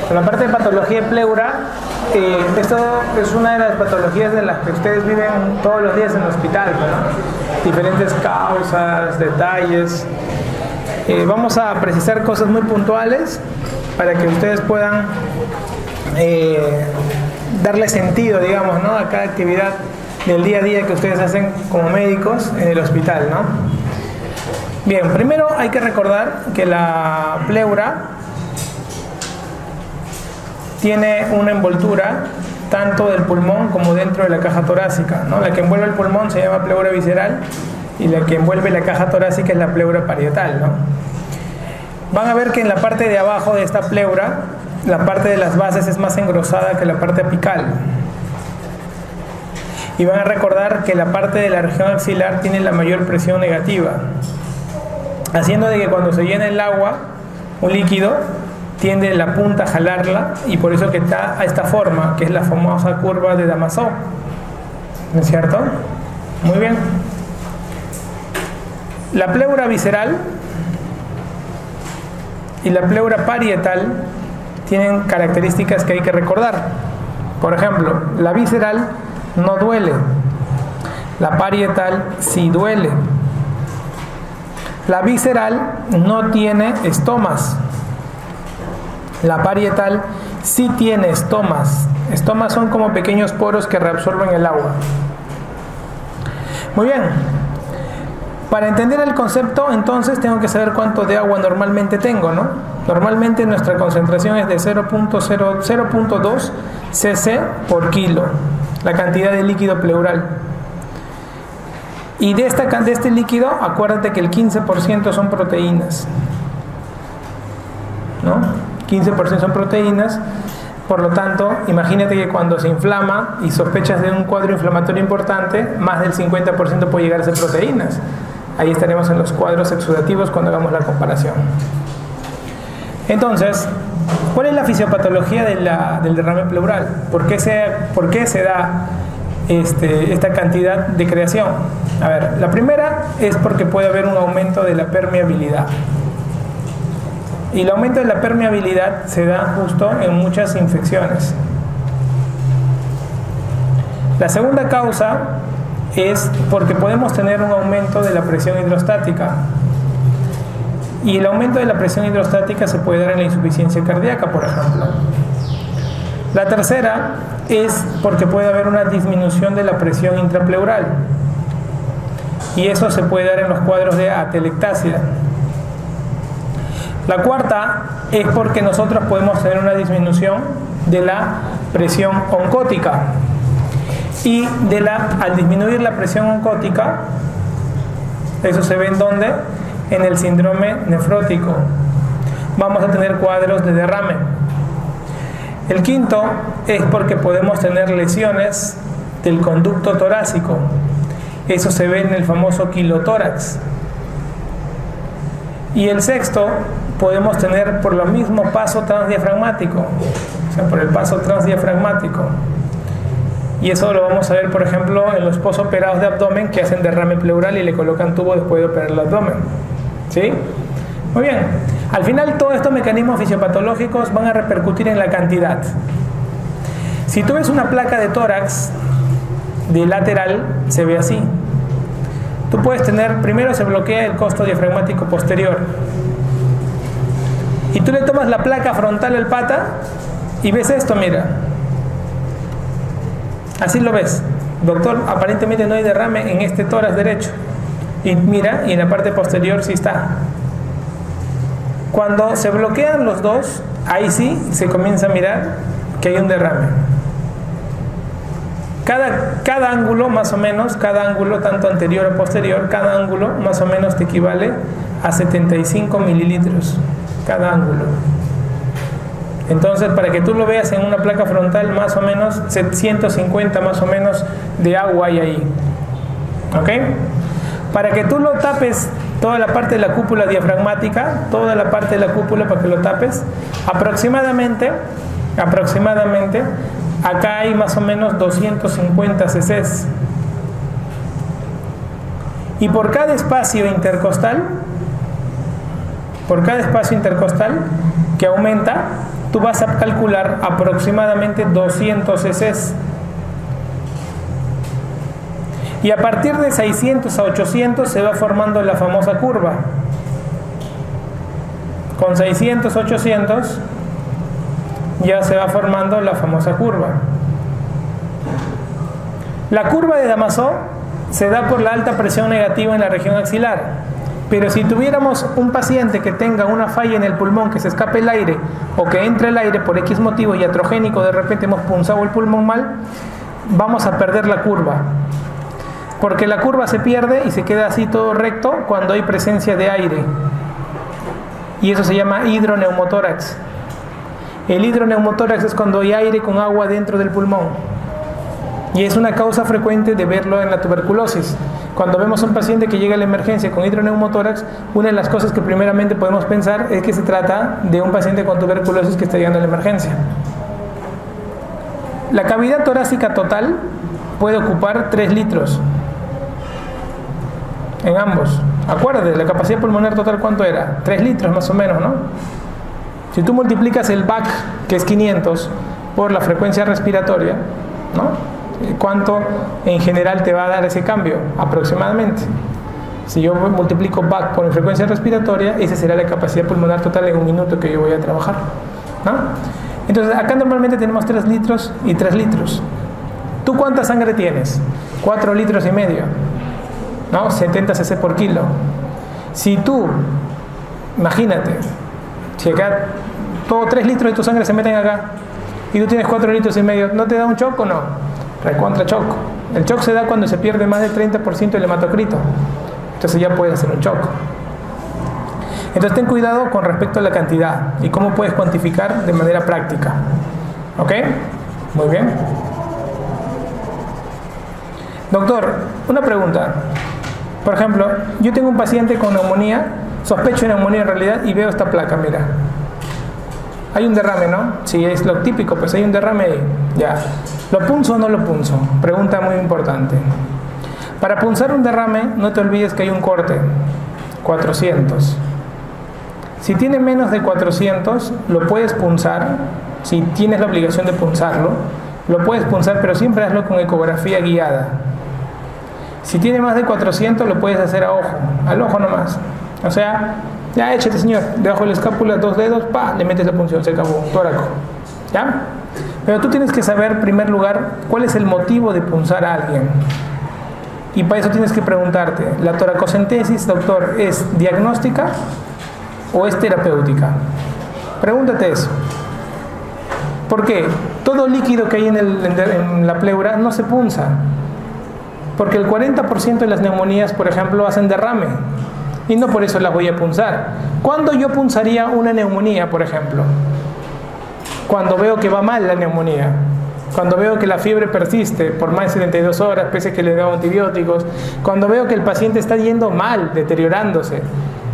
Con la parte de patología de pleura, esto es una de las patologías de las que ustedes viven todos los días en el hospital, ¿no? Diferentes causas, detalles. Vamos a precisar cosas muy puntuales para que ustedes puedan darle sentido, digamos, ¿no?, a cada actividad del día a día que ustedes hacen como médicos en el hospital, ¿no? Bien, primero hay que recordar que la pleura tiene una envoltura tanto del pulmón como dentro de la caja torácica, ¿no? La que envuelve el pulmón se llama pleura visceral y la que envuelve la caja torácica es la pleura parietal, ¿no? Van a ver que en la parte de abajo de esta pleura, la parte de las bases es más engrosada que la parte apical. Y van a recordar que la parte de la región axilar tiene la mayor presión negativa, haciendo de que cuando se llena el agua, un líquido, tiende la punta a jalarla y por eso que está a esta forma, que es la famosa curva de Damasó. ¿No es cierto? Muy bien. La pleura visceral y la pleura parietal tienen características que hay que recordar. Por ejemplo, la visceral no duele, la parietal sí duele. La visceral no tiene estomas, la parietal sí tiene estomas. Estomas son como pequeños poros que reabsorben el agua. Muy bien. Para entender el concepto, entonces tengo que saber cuánto de agua normalmente tengo, ¿no? Normalmente nuestra concentración es de 0.2 cc por kilo, la cantidad de líquido pleural. Y de este líquido, acuérdate que el 15% son proteínas, ¿no? 15% son proteínas, por lo tanto, imagínate que cuando se inflama y sospechas de un cuadro inflamatorio importante, más del 50% puede llegar a ser proteínas. Ahí estaremos en los cuadros exudativos cuando hagamos la comparación. Entonces, ¿cuál es la fisiopatología del derrame pleural? ¿Por qué se da esta cantidad de creación? A ver, la primera es porque puede haber un aumento de la permeabilidad. Y el aumento de la permeabilidad se da justo en muchas infecciones. La segunda causa es porque podemos tener un aumento de la presión hidrostática. Y el aumento de la presión hidrostática se puede dar en la insuficiencia cardíaca, por ejemplo. La tercera es porque puede haber una disminución de la presión intrapleural. Y eso se puede dar en los cuadros de atelectasia. La cuarta es porque nosotros podemos tener una disminución de la presión oncótica. Y al disminuir la presión oncótica, eso se ve en ¿dónde? En el síndrome nefrótico. Vamos a tener cuadros de derrame. El quinto es porque podemos tener lesiones del conducto torácico. Eso se ve en el famoso quilotórax. Y el sexto, podemos tener por lo mismo paso transdiafragmático, o sea, por el paso transdiafragmático. Y eso lo vamos a ver, por ejemplo, en los posoperados de abdomen que hacen derrame pleural y le colocan tubo después de operar el abdomen. ¿Sí? Muy bien. Al final, todos estos mecanismos fisiopatológicos van a repercutir en la cantidad. Si tú ves una placa de tórax de lateral, se ve así. Tú puedes tener, primero se bloquea el costo diafragmático posterior. Y tú le tomas la placa frontal al pata y ves esto, mira. Así lo ves. Doctor, aparentemente no hay derrame en este tórax derecho. Y mira, y en la parte posterior sí está. Cuando se bloquean los dos, ahí sí se comienza a mirar que hay un derrame. Cada ángulo, más o menos, cada ángulo, tanto anterior o posterior, cada ángulo más o menos te equivale a 75 mililitros. Cada ángulo. Entonces, para que tú lo veas en una placa frontal, más o menos 150 más o menos de agua hay ahí. ¿Ok? Para que tú lo tapes, toda la parte de la cúpula diafragmática, toda la parte de la cúpula para que lo tapes, aproximadamente, acá hay más o menos 250 cc's. Y por cada espacio intercostal por cada espacio intercostal que aumenta, tú vas a calcular aproximadamente 200 cc. Y a partir de 600 a 800 se va formando la famosa curva. Con 600, 800 ya se va formando la famosa curva. La curva de Damasó se da por la alta presión negativa en la región axilar. Pero si tuviéramos un paciente que tenga una falla en el pulmón, que se escape el aire o que entre el aire por X motivo iatrogénico, de repente hemos punzado el pulmón mal, vamos a perder la curva. Porque la curva se pierde y se queda así todo recto cuando hay presencia de aire. Y eso se llama hidroneumotórax. El hidroneumotórax es cuando hay aire con agua dentro del pulmón. Y es una causa frecuente de verlo en la tuberculosis. Cuando vemos a un paciente que llega a la emergencia con hidroneumotórax, una de las cosas que primeramente podemos pensar es que se trata de un paciente con tuberculosis que está llegando a la emergencia. La cavidad torácica total puede ocupar 3 litros en ambos. Acuérdate, la capacidad pulmonar total, ¿cuánto era? 3 litros más o menos, ¿no? Si tú multiplicas el BAC, que es 500, por la frecuencia respiratoria, ¿no? ¿Cuánto en general te va a dar ese cambio? Aproximadamente. Si yo multiplico BAC por la frecuencia respiratoria, esa será la capacidad pulmonar total en un minuto que yo voy a trabajar, ¿no? Entonces, acá normalmente tenemos 3 litros y 3 litros. ¿Tú cuánta sangre tienes? 4 litros y medio, ¿no? 70 cc por kilo. Si tú, imagínate, si acá todo 3 litros de tu sangre se meten acá y tú tienes 4 litros y medio, ¿no te da un shock o no? Recontra shock. El shock se da cuando se pierde más del 30% del hematocrito. Entonces ya puede hacer un shock. Entonces ten cuidado con respecto a la cantidad y cómo puedes cuantificar de manera práctica. ¿Ok? Muy bien. Doctor, una pregunta. Por ejemplo, yo tengo un paciente con neumonía, sospecho de neumonía en realidad y veo esta placa, mira. Hay un derrame, ¿no? Sí, es lo típico, pues hay un derrame ahí. Ya. ¿Lo punzo o no lo punzo? Pregunta muy importante. Para punzar un derrame, no te olvides que hay un corte. 400. Si tiene menos de 400, lo puedes punzar. Si tienes la obligación de punzarlo, lo puedes punzar, pero siempre hazlo con ecografía guiada. Si tiene más de 400, lo puedes hacer a ojo. Al ojo nomás. O sea, ya échate, señor, debajo de la escápula, 2 dedos, pa, le metes la punción, se acabó, tóraco. ¿Ya? Pero tú tienes que saber, en primer lugar, cuál es el motivo de punzar a alguien. Y para eso tienes que preguntarte, ¿la toracocentesis, doctor, es diagnóstica o es terapéutica? Pregúntate eso. ¿Por qué? Todo líquido que hay en la pleura no se punza. Porque el 40% de las neumonías, por ejemplo, hacen derrame. Y no por eso las voy a punzar. ¿Cuándo yo punzaría una neumonía, por ejemplo? Cuando veo que va mal la neumonía. Cuando veo que la fiebre persiste por más de 72 horas, pese a que le doy antibióticos. Cuando veo que el paciente está yendo mal, deteriorándose.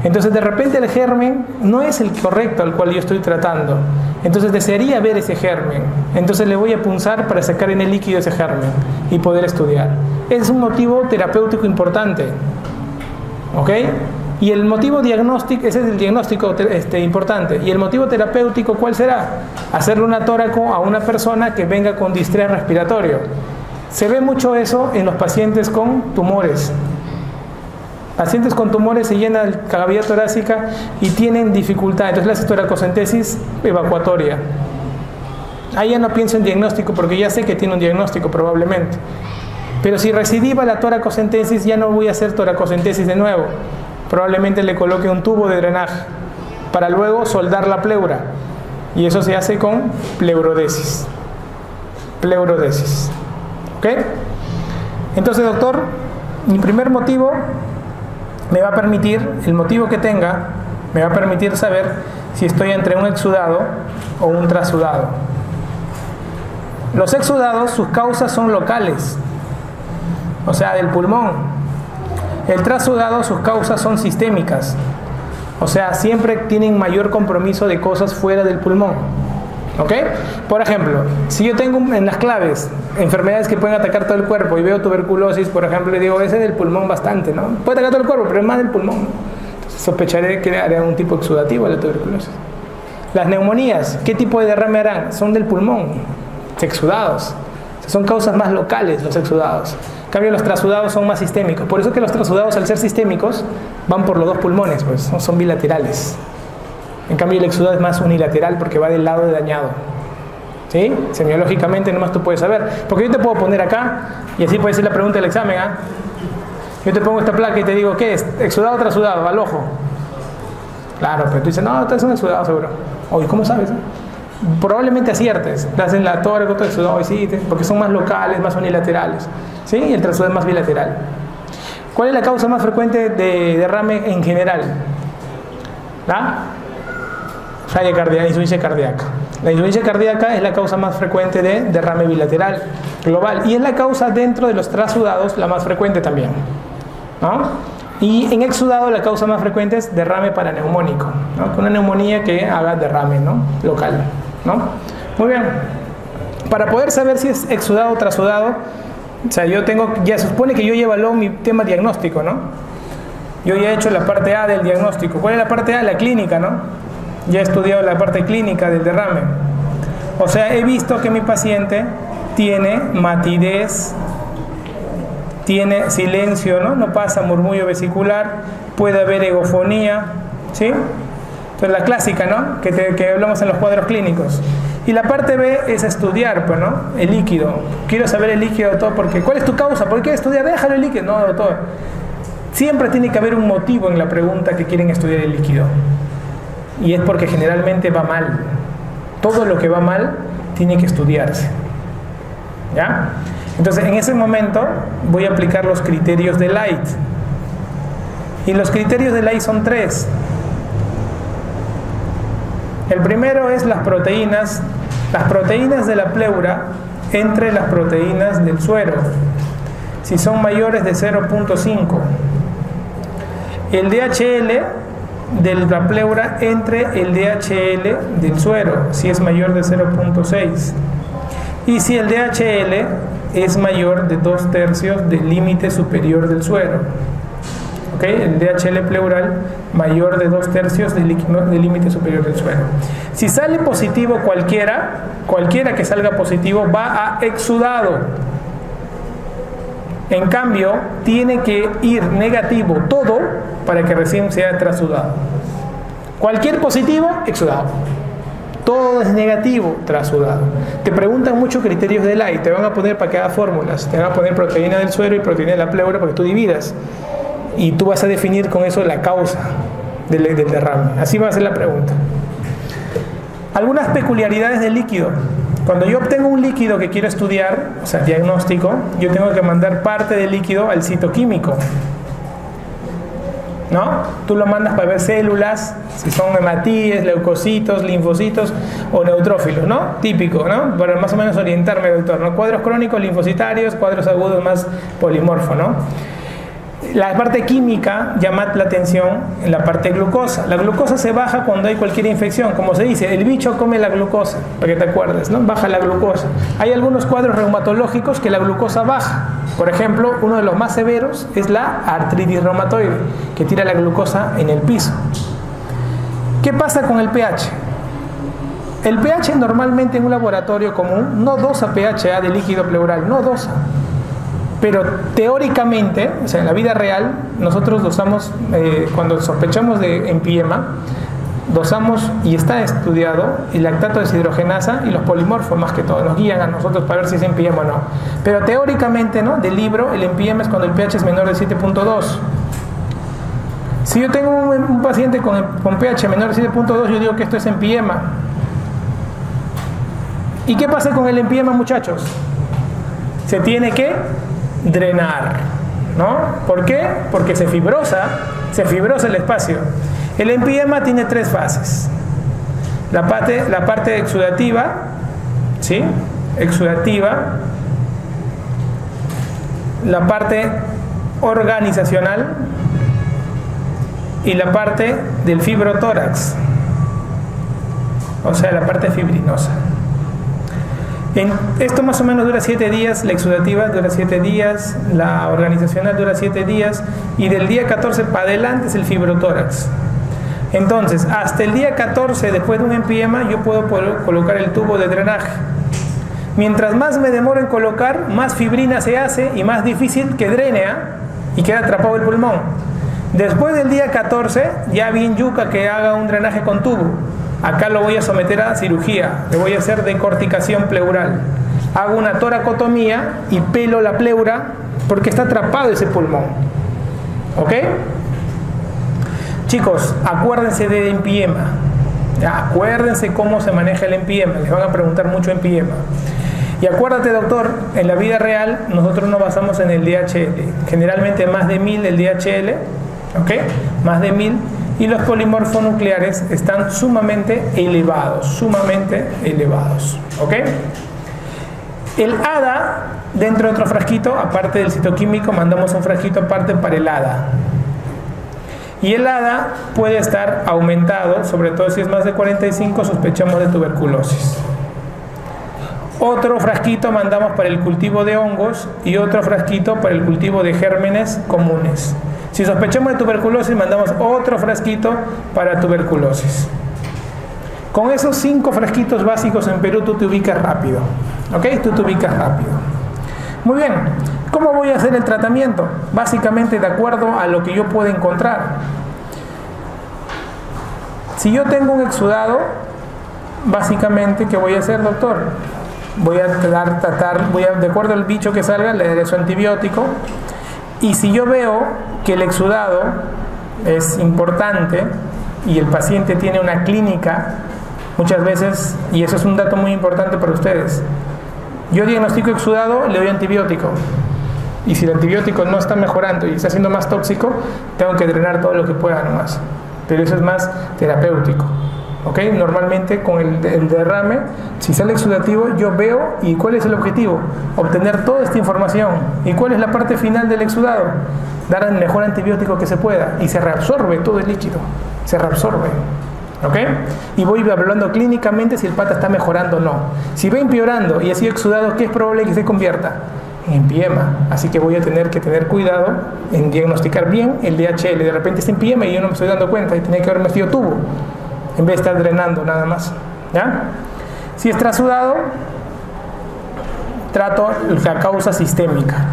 Entonces, de repente el germen no es el correcto al cual yo estoy tratando. Entonces, desearía ver ese germen. Entonces, le voy a punzar para sacar en el líquido ese germen y poder estudiar. Es un motivo terapéutico importante. ¿Ok? Y el motivo diagnóstico, ese es el diagnóstico importante. Y el motivo terapéutico, ¿cuál será? Hacerle una tóraco a una persona que venga con distrés respiratorio. Se ve mucho eso en los pacientes con tumores. Pacientes con tumores se llenan la cavidad torácica y tienen dificultad. Entonces le haces toracocentesis evacuatoria. Ahí ya no pienso en diagnóstico porque ya sé que tiene un diagnóstico probablemente. Pero si recidiva la toracocentesis, ya no voy a hacer toracocentesis de nuevo. Probablemente le coloque un tubo de drenaje para luego soldar la pleura. Y eso se hace con pleurodesis. Pleurodesis. ¿Ok? Entonces, doctor, mi primer motivo me va a permitir, el motivo que tenga, me va a permitir saber si estoy entre un exudado o un trasudado. Los exudados, sus causas son locales, o sea, del pulmón. El trasudado, sus causas son sistémicas, o sea, siempre tienen mayor compromiso de cosas fuera del pulmón. ¿Ok? Por ejemplo, si yo tengo en las claves enfermedades que pueden atacar todo el cuerpo y veo tuberculosis, por ejemplo, y digo, ese es del pulmón bastante, ¿no? Puede atacar todo el cuerpo, pero es más del pulmón. Sospecharé que harán un tipo exudativo a la tuberculosis. Las neumonías, ¿qué tipo de derrame harán? Son del pulmón, exudados. Son causas más locales los exudados. En cambio, los trasudados son más sistémicos. Por eso que los trasudados, al ser sistémicos, van por los dos pulmones, pues son bilaterales. En cambio, el exudado es más unilateral porque va del lado de dañado. ¿Sí? Semiológicamente nomás tú puedes saber. Porque yo te puedo poner acá y así puede ser la pregunta del examen, ¿ah? Yo te pongo esta placa y te digo, ¿qué es? ¿Exudado o trasudado? Al ojo. Claro, pero tú dices, no, es un exudado seguro. Oye, ¿cómo sabes? Probablemente aciertes. Te hacen la tórax, otro exudado, sí, porque son más locales, más unilaterales. ¿Sí? Y el trasudado es más bilateral. ¿Cuál es la causa más frecuente de derrame en general? ¿La? Falla cardíaca, insuficiencia cardíaca. La insuficiencia cardíaca es la causa más frecuente de derrame bilateral global y es la causa dentro de los trasudados la más frecuente también, ¿no? Y en exudado la causa más frecuente es derrame paraneumónico, ¿no? Con una neumonía que haga derrame, ¿no? Local, ¿no? Muy bien. Para poder saber si es exudado o trasudado, o sea, ya se supone que yo he evaluado mi tema diagnóstico, ¿no? Yo ya he hecho la parte A del diagnóstico. ¿Cuál es la parte A? La clínica, ¿no? Ya he estudiado la parte clínica del derrame. O sea, he visto que mi paciente tiene matidez, tiene silencio, ¿no? No pasa murmullo vesicular, puede haber egofonía, ¿sí? Entonces la clásica, ¿no? Que hablamos en los cuadros clínicos. Y la parte B es estudiar, pues, ¿no? El líquido. Quiero saber el líquido, doctor, porque ¿cuál es tu causa? ¿Por qué estudiar? Déjalo el líquido. No, doctor. Siempre tiene que haber un motivo en la pregunta que quieren estudiar el líquido. Y es porque generalmente va mal. Todo lo que va mal tiene que estudiarse. ¿Ya? Entonces, en ese momento voy a aplicar los criterios de Light. Y los criterios de Light son 3. El primero es las proteínas de la pleura entre las proteínas del suero. Si son mayores de 0.5. El DHL de la pleura entre el DHL del suero, si es mayor de 0.6. Y si el DHL es mayor de 2/3 del límite superior del suero. ¿Ok? El DHL pleural mayor de 2/3 del límite superior del suero. Si sale positivo cualquiera que salga positivo va a exudado. En cambio, tiene que ir negativo todo para que recién sea trasudado. Cualquier positivo, exudado. Todo es negativo, trasudado. Te preguntan muchos criterios de Light, te van a poner para que hagas fórmulas, te van a poner proteína del suero y proteína de la pleura para que tú dividas. Y tú vas a definir con eso la causa del derrame. Así va a ser la pregunta. Algunas peculiaridades del líquido. Cuando yo obtengo un líquido que quiero estudiar, o sea, diagnóstico, yo tengo que mandar parte del líquido al citoquímico, ¿no? Tú lo mandas para ver células, si son hematíes, leucocitos, linfocitos o neutrófilos, ¿no? Típico, ¿no? Para más o menos orientarme, doctor, ¿no? Cuadros crónicos linfocitarios, cuadros agudos más polimorfo, ¿no? La parte química llama la atención en la parte glucosa. La glucosa se baja cuando hay cualquier infección. Como se dice, el bicho come la glucosa, para que te acuerdes, ¿no? Baja la glucosa. Hay algunos cuadros reumatológicos que la glucosa baja. Por ejemplo, uno de los más severos es la artritis reumatoide, que tira la glucosa en el piso. ¿Qué pasa con el pH? El pH normalmente en un laboratorio común no dosa pH de líquido pleural, no dosa. Pero teóricamente, o sea, en la vida real, nosotros dosamos, cuando sospechamos de empiema, dosamos, y está estudiado, el lactato deshidrogenasa y los polimorfos más que todo, nos guían a nosotros para ver si es empiema o no. Pero teóricamente, ¿no? Del libro, el empiema es cuando el pH es menor de 7.2. Si yo tengo un paciente con pH menor de 7.2, yo digo que esto es empiema. ¿Y qué pasa con el empiema, muchachos? Se tiene que drenar, ¿no? ¿Por qué? Porque se fibrosa el espacio. El empiema tiene 3 fases. La parte exudativa, ¿sí? Exudativa. La parte organizacional y la parte del fibrotórax, o sea, la parte fibrinosa. Esto más o menos dura 7 días, la exudativa dura 7 días, la organizacional dura 7 días y del día 14 para adelante es el fibrotórax. Entonces, hasta el día 14, después de un empiema, yo puedo colocar el tubo de drenaje. Mientras más me demoro en colocar, más fibrina se hace y más difícil que drene, y queda atrapado el pulmón. Después del día 14, ya bien yuca que haga un drenaje con tubo. Acá lo voy a someter a cirugía, le voy a hacer decorticación pleural. Hago una toracotomía y pelo la pleura porque está atrapado ese pulmón. ¿Ok? Chicos, acuérdense de empiema. Ya, acuérdense cómo se maneja el empiema. Les van a preguntar mucho empiema. Y acuérdate, doctor, en la vida real nosotros nos basamos en el DHL. Generalmente más de 1000 el DHL. ¿Ok? Más de 1000. Y los polimorfonucleares están sumamente elevados. ¿Ok? El ADA, dentro de otro frasquito, aparte del citoquímico, mandamos un frasquito aparte para el ADA. Y el ADA puede estar aumentado, sobre todo si es más de 45, sospechamos de tuberculosis. Otro frasquito mandamos para el cultivo de hongos y otro frasquito para el cultivo de gérmenes comunes. Si sospechamos de tuberculosis, mandamos otro frasquito para tuberculosis. Con esos 5 frasquitos básicos en Perú tú te ubicas rápido. ¿Ok? Tú te ubicas rápido. Muy bien. ¿Cómo voy a hacer el tratamiento? Básicamente de acuerdo a lo que yo pueda encontrar. Si yo tengo un exudado, básicamente, ¿qué voy a hacer, doctor? Voy a de acuerdo al bicho que salga, le daré su antibiótico. Y si yo veo que el exudado es importante y el paciente tiene una clínica, muchas veces, y eso es un dato muy importante para ustedes, yo diagnostico exudado, le doy antibiótico. Y si el antibiótico no está mejorando y está siendo más tóxico, tengo que drenar todo lo que pueda nomás. Pero eso es más terapéutico. ¿Ok? Normalmente con el derrame, si sale exudativo, yo veo y cuál es el objetivo. Obtener toda esta información. ¿Y cuál es la parte final del exudado? Dar el mejor antibiótico que se pueda. Y se reabsorbe todo el líquido. Se reabsorbe. ¿Ok? Y voy hablando clínicamente si el pata está mejorando o no. Si va empeorando y ha sido exudado, ¿qué es probable que se convierta? En empiema. Así que voy a tener que tener cuidado en diagnosticar bien el DHL. De repente es empiema y yo no me estoy dando cuenta y tenía que haber metido tubo en vez de estar drenando nada más. ¿Ya? Si es trasudado, trato la causa sistémica.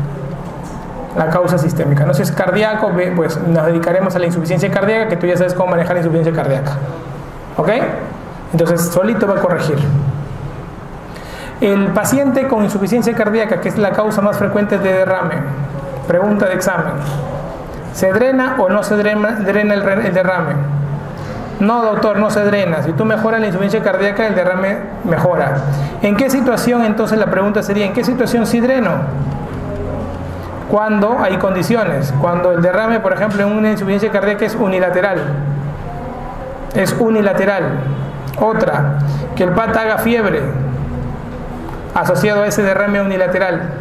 La causa sistémica. No si es cardíaco, pues nos dedicaremos a la insuficiencia cardíaca, que tú ya sabes cómo manejar la insuficiencia cardíaca. ¿Ok? Entonces solito va a corregir. El paciente con insuficiencia cardíaca, que es la causa más frecuente de derrame, pregunta de examen: ¿se drena o no se drena el derrame? No, doctor, no se drena. Si tú mejoras la insuficiencia cardíaca, el derrame mejora. ¿En qué situación? Entonces la pregunta sería: ¿en qué situación sí dreno? Cuando hay condiciones. Cuando el derrame, por ejemplo, en una insuficiencia cardíaca es unilateral. Es unilateral. Otra, que el pata haga fiebre asociado a ese derrame unilateral.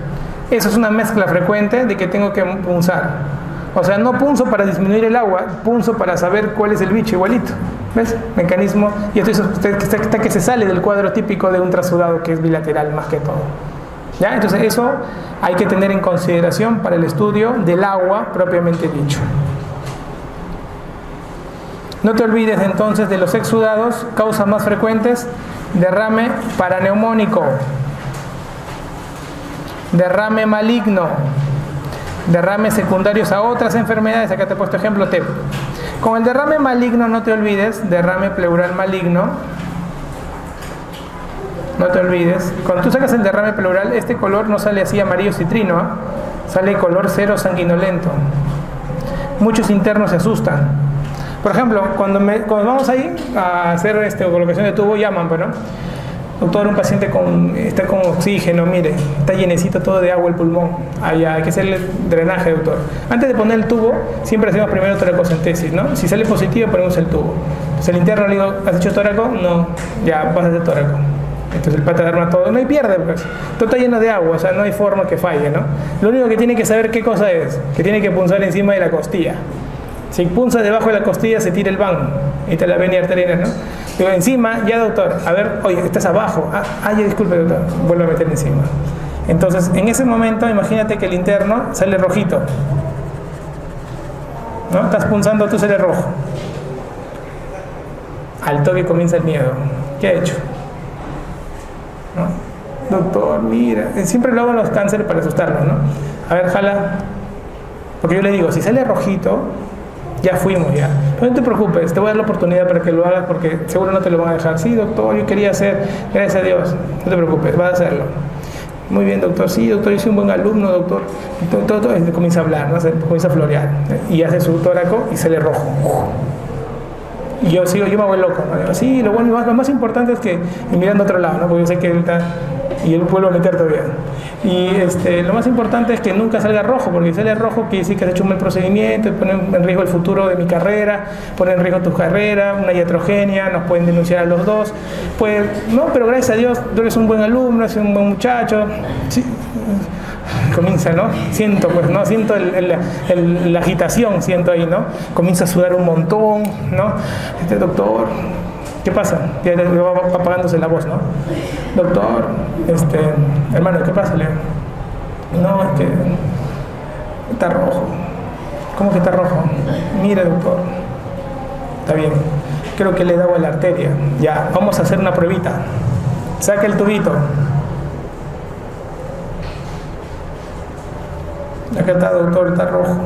Eso es una mezcla frecuente de que tengo que punzar. O sea, no punzo para disminuir el agua, punzo para saber cuál es el bicho igualito. ¿Ves? Mecanismo. Y esto está que se sale del cuadro típico de un trasudado que es bilateral más que todo. ¿Ya? Entonces eso hay que tener en consideración para el estudio del agua propiamente dicho. No te olvides entonces de los exudados, causas más frecuentes: derrame paraneumónico, derrame maligno, derrames secundarios a otras enfermedades. Acá te he puesto ejemplo TEP. Con el derrame maligno no te olvides, derrame pleural maligno. No te olvides, cuando tú sacas el derrame pleural, este color no sale así amarillo citrino, ¿eh? Sale color cero sanguinolento. Muchos internos se asustan. Por ejemplo, cuando vamos ahí a hacer colocación de tubo, llaman, ¿no? Doctor, un paciente está con oxígeno, mire, está llenecito todo de agua el pulmón. Hay que hacerle drenaje, doctor. Antes de poner el tubo, siempre hacemos primero toracocentesis, ¿no? Si sale positivo, ponemos el tubo. Entonces el interno le digo: ¿has hecho tóraco? No, ya vas a hacer tóraco. Entonces el pata derrama todo, no hay pierde, pues. Todo está lleno de agua, o sea, no hay forma que falle, ¿no? Lo único que tiene que saber qué cosa es, que tiene que punzar encima de la costilla. Si punza debajo de la costilla, se tira el van, y te la venia arterial, ¿no? Digo, encima, ya doctor, a ver, oye, estás abajo. Ya disculpe doctor, vuelvo a meter encima. Entonces, en ese momento, imagínate que el interno sale rojito, ¿no? Estás punzando, tú sale rojo. Al toque comienza el miedo. ¿Qué ha hecho? ¿No? Doctor, mira, siempre lo hago en los cánceres para asustarlos, ¿no? A ver, jala. Porque yo le digo, si sale rojito, ya fuimos ya. No te preocupes, te voy a dar la oportunidad para que lo hagas porque seguro no te lo van a dejar. Sí, doctor, yo quería hacer, gracias a Dios. No te preocupes, vas a hacerlo. Muy bien, doctor. Sí, doctor, yo soy un buen alumno, doctor. Todo comienza a hablar, ¿no? Comienza a florear. Y hace su tóraco y sale rojo. Y yo me vuelvo loco, ¿no? Digo, sí, lo más importante es que mirando a otro lado, ¿no? Porque yo sé que él está, y él vuelve a meter todavía. Y lo más importante es que nunca salga rojo, porque si sale rojo quiere decir que has hecho un mal procedimiento, pone en riesgo el futuro de mi carrera, pone en riesgo tu carrera, una iatrogenia, nos pueden denunciar a los dos. Pues, no, pero gracias a Dios, tú eres un buen alumno, eres un buen muchacho. Sí. Comienza, ¿no? Siento, pues, ¿no? Siento la agitación, siento ahí, ¿no? Comienza a sudar un montón, ¿no? Doctor, ¿qué pasa? Ya va apagándose la voz, ¿no? Doctor, hermano, ¿qué pasa? No, es que está rojo. ¿Cómo que está rojo? Mire, doctor, está bien, creo que le he dado a la arteria. Ya, vamos a hacer una pruebita. Saca el tubito. Acá está, doctor, está rojo.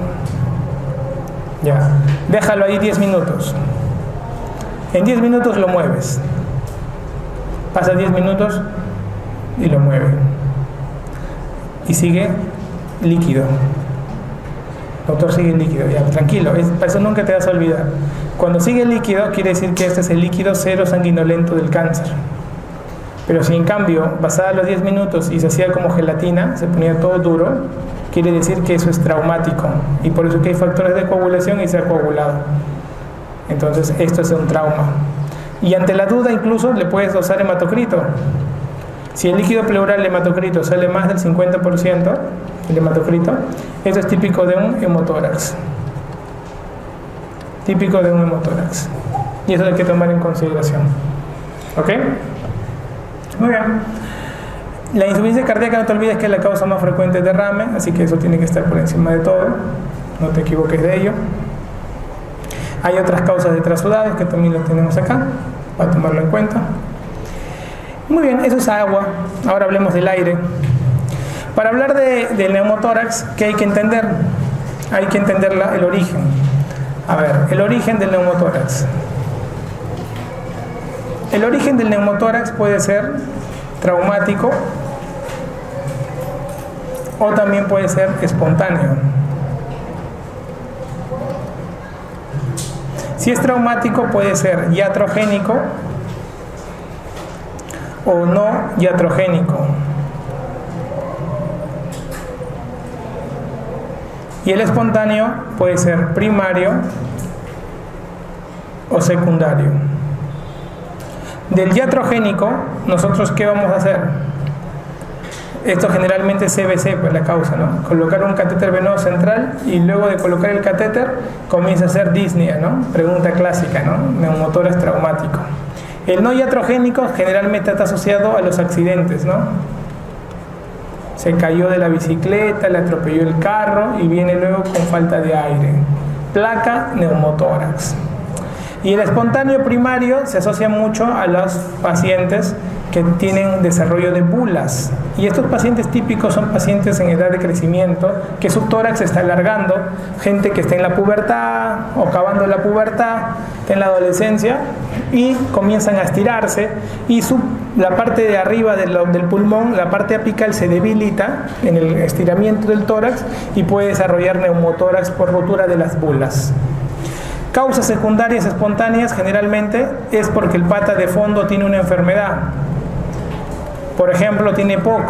Ya, déjalo ahí 10 minutos. En 10 minutos lo mueves. Pasa 10 minutos y lo mueve. Y sigue líquido. Doctor, sigue líquido. Ya, tranquilo, eso nunca te vas a olvidar. Cuando sigue líquido, quiere decir que este es el líquido cero sanguinolento del cáncer. Pero si en cambio pasaba los 10 minutos y se hacía como gelatina, se ponía todo duro, quiere decir que eso es traumático. Y por eso que hay factores de coagulación y se ha coagulado. Entonces esto es un trauma. Y ante la duda incluso le puedes dosar hematocrito. Si el líquido pleural hematocrito sale más del 50%, el hematocrito, eso es típico de un hemotórax. Típico de un hemotórax. Y eso hay que tomar en consideración. ¿Ok? Muy bien. La insuficiencia cardíaca, no te olvides que es la causa más frecuente de derrame, así que eso tiene que estar por encima de todo. No te equivoques de ello. Hay otras causas de trasudados que también las tenemos acá, para tomarlo en cuenta. Muy bien, eso es agua. Ahora hablemos del aire. Para hablar del neumotórax, ¿qué hay que entender? Hay que entender el origen. A ver, el origen del neumotórax. El origen del neumotórax puede ser traumático o también puede ser espontáneo. Si es traumático puede ser iatrogénico o no iatrogénico. Y el espontáneo puede ser primario o secundario. Del iatrogénico, nosotros ¿qué vamos a hacer? Esto generalmente es CVC, pues la causa, ¿no? Colocar un catéter venoso central y luego de colocar el catéter comienza a hacer disnea, ¿no? Pregunta clásica, ¿no? Neumotórax traumático. El no iatrogénico generalmente está asociado a los accidentes, ¿no? Se cayó de la bicicleta, le atropelló el carro y viene luego con falta de aire. Placa, neumotórax. Y el espontáneo primario se asocia mucho a los pacientes que tienen desarrollo de bulas. Y estos pacientes típicos son pacientes en edad de crecimiento, que su tórax se está alargando, gente que está en la pubertad o acabando la pubertad, está en la adolescencia, y comienzan a estirarse y la parte de arriba del pulmón, la parte apical se debilita en el estiramiento del tórax y puede desarrollar neumotórax por rotura de las bulas. Causas secundarias espontáneas generalmente es porque el pata de fondo tiene una enfermedad. Por ejemplo, tiene POC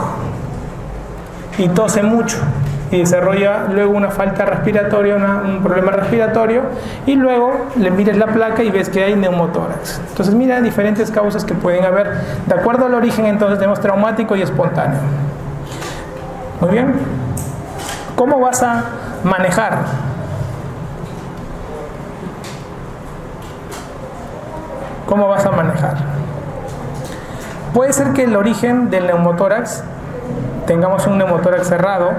y tose mucho y desarrolla luego una falta respiratoria, un problema respiratorio, y luego le mires la placa y ves que hay neumotórax. Entonces mira diferentes causas que pueden haber. De acuerdo al origen, entonces tenemos traumático y espontáneo. Muy bien. ¿Cómo vas a manejar? ¿Cómo vas a manejar? Puede ser que el origen del neumotórax, tengamos un neumotórax cerrado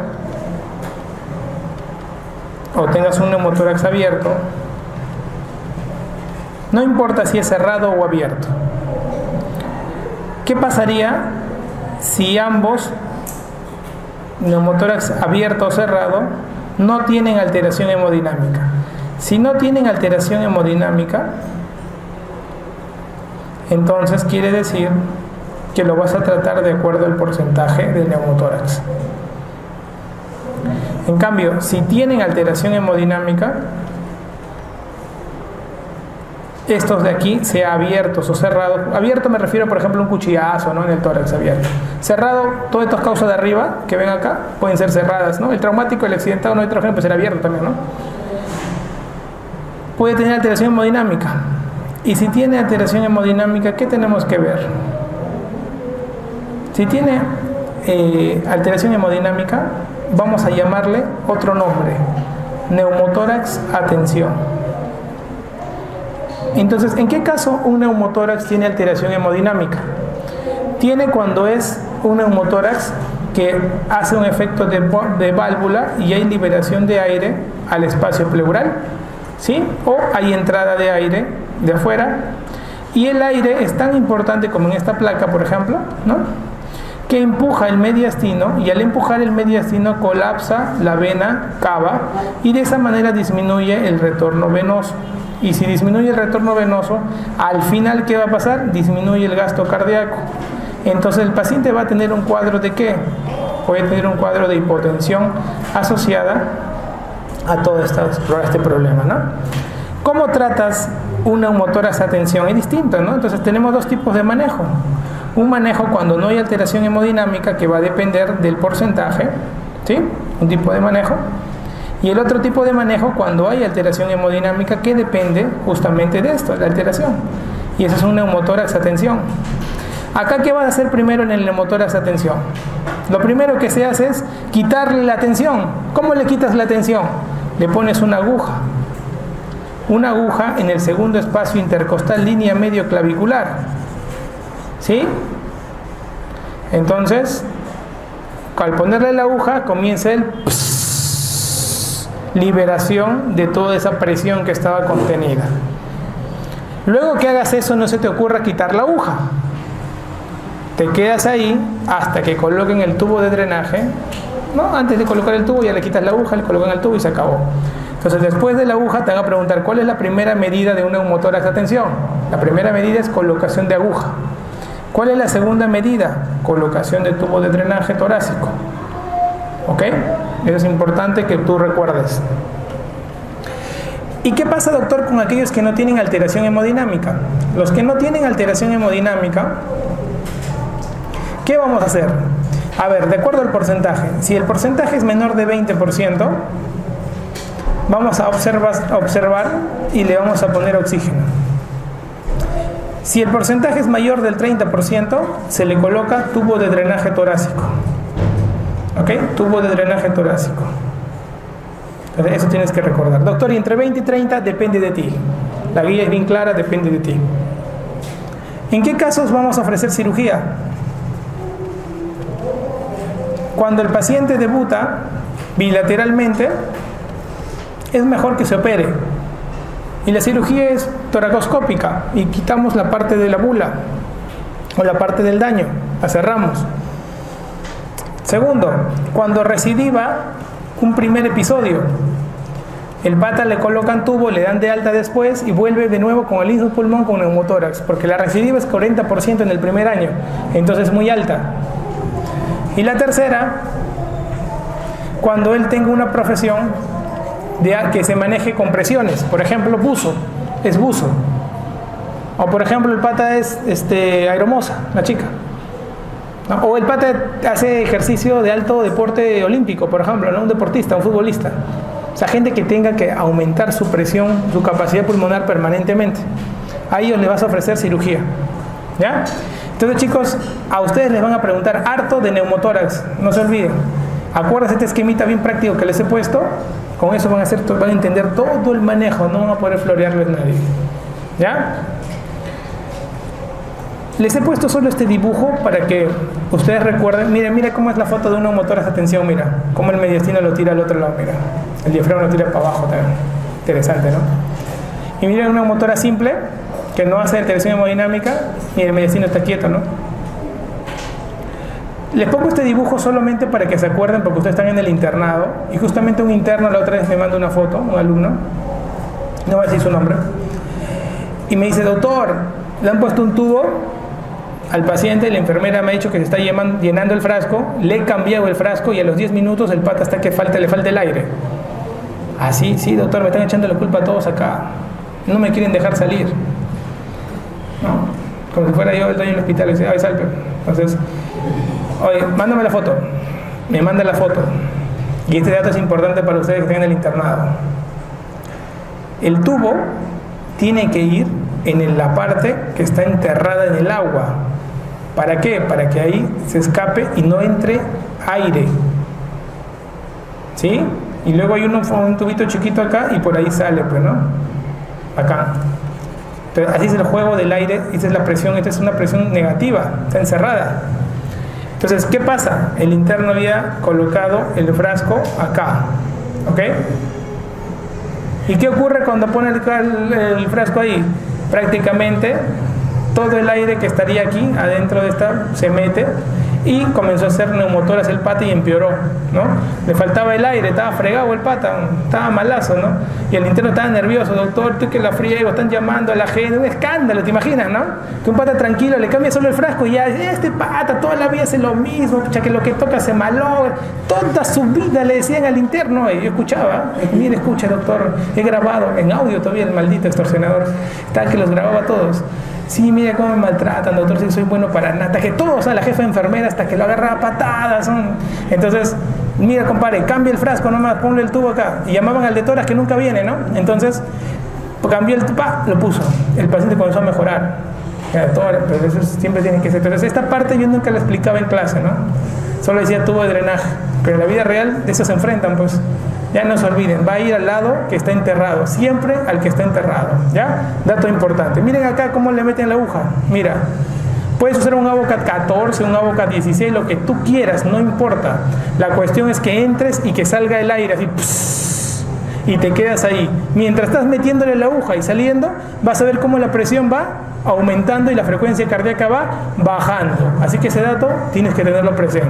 o tengas un neumotórax abierto. No importa si es cerrado o abierto. ¿Qué pasaría si ambos, neumotórax abierto o cerrado, no tienen alteración hemodinámica? Si no tienen alteración hemodinámica, entonces quiere decir que lo vas a tratar de acuerdo al porcentaje del neumotórax. En cambio, si tienen alteración hemodinámica, estos de aquí, sea abiertos o cerrados, abierto me refiero por ejemplo a un cuchillazo, ¿no? En el tórax abierto. Cerrado, todas estas causas de arriba que ven acá pueden ser cerradas, ¿no? El traumático, el accidentado no nitrógeno puede ser abierto también, ¿no? Puede tener alteración hemodinámica. Y si tiene alteración hemodinámica, ¿qué tenemos que ver? Si tiene alteración hemodinámica, vamos a llamarle otro nombre: neumotórax atención. Entonces, ¿en qué caso un neumotórax tiene alteración hemodinámica? Tiene cuando es un neumotórax que hace un efecto de válvula y hay liberación de aire al espacio pleural, ¿sí? O hay entrada de aire de afuera, y el aire es tan importante como en esta placa, por ejemplo, ¿no? Que empuja el mediastino, y al empujar el mediastino colapsa la vena cava y de esa manera disminuye el retorno venoso. Y si disminuye el retorno venoso, al final, ¿qué va a pasar? Disminuye el gasto cardíaco. Entonces el paciente va a tener un cuadro de ¿qué? Puede tener un cuadro de hipotensión asociada a todo este problema, ¿no? ¿Cómo tratas un neumotórax atención? Es distinto, ¿no? Entonces tenemos dos tipos de manejo. Un manejo cuando no hay alteración hemodinámica, que va a depender del porcentaje, ¿sí? Un tipo de manejo. Y el otro tipo de manejo cuando hay alteración hemodinámica, que depende justamente de esto, la alteración. Y ese es un neumotórax atención. Acá, ¿qué vas a hacer primero en el neumotórax atención? Lo primero que se hace es quitarle la tensión. ¿Cómo le quitas la tensión? Le pones una aguja. Una aguja en el segundo espacio intercostal, línea medio clavicular. ¿Sí? Entonces, al ponerle la aguja, comienza el liberación de toda esa presión que estaba contenida. Luego que hagas eso, no se te ocurra quitar la aguja. Te quedas ahí hasta que coloquen el tubo de drenaje, ¿no? Antes de colocar el tubo ya le quitas la aguja, le colocan el tubo y se acabó. Entonces, después de la aguja te van a preguntar ¿cuál es la primera medida de un neumotórax de atención? La primera medida es colocación de aguja. ¿Cuál es la segunda medida? Colocación de tubo de drenaje torácico. ¿Ok? Eso es importante que tú recuerdes. ¿Y qué pasa, doctor, con aquellos que no tienen alteración hemodinámica? Los que no tienen alteración hemodinámica, ¿qué vamos a hacer? A ver, de acuerdo al porcentaje. Si el porcentaje es menor de 20%, vamos a observar y le vamos a poner oxígeno. Si el porcentaje es mayor del 30%, se le coloca tubo de drenaje torácico. ¿Ok? Tubo de drenaje torácico. Entonces, eso tienes que recordar. Doctor, y entre 20 y 30 depende de ti. La guía es bien clara, depende de ti. ¿En qué casos vamos a ofrecer cirugía? Cuando el paciente debuta bilateralmente, es mejor que se opere. Y la cirugía es toracoscópica y quitamos la parte de la bula o la parte del daño, la cerramos. Segundo, cuando recidiva un primer episodio, el pata le colocan tubo, le dan de alta después y vuelve de nuevo con el mismo pulmón con neumotórax, porque la recidiva es 40% en el primer año, entonces es muy alta. Y la tercera, cuando él tenga una profesión que se maneje con presiones, por ejemplo buzo, es buzo, o por ejemplo el pata es aeromoza, la chica, ¿no? O el pata hace ejercicio de alto deporte olímpico, por ejemplo, ¿no? Un deportista, un futbolista, o sea, gente que tenga que aumentar su presión, su capacidad pulmonar permanentemente, a ellos les vas a ofrecer cirugía, ¿ya? Entonces, chicos, a ustedes les van a preguntar harto de neumotórax, no se olviden. Acuérdense este esquemita bien práctico que les he puesto, con eso van a entender todo el manejo, no van a poder florearles nadie, ¿ya? Les he puesto solo este dibujo para que ustedes recuerden. Mira cómo es la foto de un neumotórax de atención, mira. Cómo el mediastino lo tira al otro lado, mira. El diafragma lo tira para abajo también. Interesante, ¿no? Y miren un neumotórax simple, que no hace interacción hemodinámica, y el mediastino está quieto, ¿no? Les pongo este dibujo solamente para que se acuerden, porque ustedes están en el internado, y justamente un interno la otra vez me manda una foto, un alumno, no voy a decir su nombre, y me dice, doctor, le han puesto un tubo al paciente, la enfermera me ha dicho que se está llenando el frasco, le he cambiado el frasco y a los 10 minutos el pata está que le falta el aire. Ah, sí, doctor, me están echando la culpa a todos acá, no me quieren dejar salir. ¿No? Como si fuera yo el dueño del hospital, y dice, ay, salve. Entonces, oye, mándame la foto. Me manda la foto. Y este dato es importante para ustedes que estén en el internado. El tubo tiene que ir en la parte que está enterrada en el agua. ¿Para qué? Para que ahí se escape y no entre aire. ¿Sí? Y luego hay un tubito chiquito acá y por ahí sale, pues, ¿no? Acá. Entonces, así es el juego del aire, esta es la presión, esta es una presión negativa, está encerrada. Entonces, ¿qué pasa? El interno había colocado el frasco acá, ¿ok? ¿Y qué ocurre cuando pone el frasco ahí? Prácticamente todo el aire que estaría aquí, adentro de esta, se mete y comenzó a hacer neumotórax el pata y empeoró, ¿no? Le faltaba el aire, estaba fregado el pata, estaba malazo, ¿no? Y el interno estaba nervioso, doctor, estoy que la friego, están llamando a la gente, un escándalo, ¿te imaginas, no? Que un pata tranquilo le cambia solo el frasco y ya, este pata toda la vida hace lo mismo, ya que lo que toca se malogra, toda su vida le decían al interno, y yo escuchaba, mire, escucha, doctor, he grabado en audio todavía el maldito extorsionador, estaba que los grababa a todos. Sí, mira cómo me maltratan, doctor, si soy bueno para nada. Hasta que todos, la jefa de enfermera, hasta que lo agarraba a patadas. Entonces, mira, compadre, cambia el frasco nomás, ponle el tubo acá. Y llamaban al de toras que nunca viene, ¿no? Entonces, cambió el tubo, lo puso. El paciente comenzó a mejorar. Pero eso siempre tiene que ser. Entonces, esta parte yo nunca la explicaba en clase, ¿no? Solo decía tubo de drenaje. Pero en la vida real, de eso se enfrentan, pues. Ya no se olviden, va a ir al lado que está enterrado, siempre al que está enterrado, ¿ya? Dato importante. Miren acá cómo le meten la aguja. Mira, puedes usar un Avocat 14, un Avocat 16, lo que tú quieras, no importa. La cuestión es que entres y que salga el aire así, pss, y te quedas ahí. Mientras estás metiéndole la aguja y saliendo, vas a ver cómo la presión va aumentando y la frecuencia cardíaca va bajando. Así que ese dato tienes que tenerlo presente.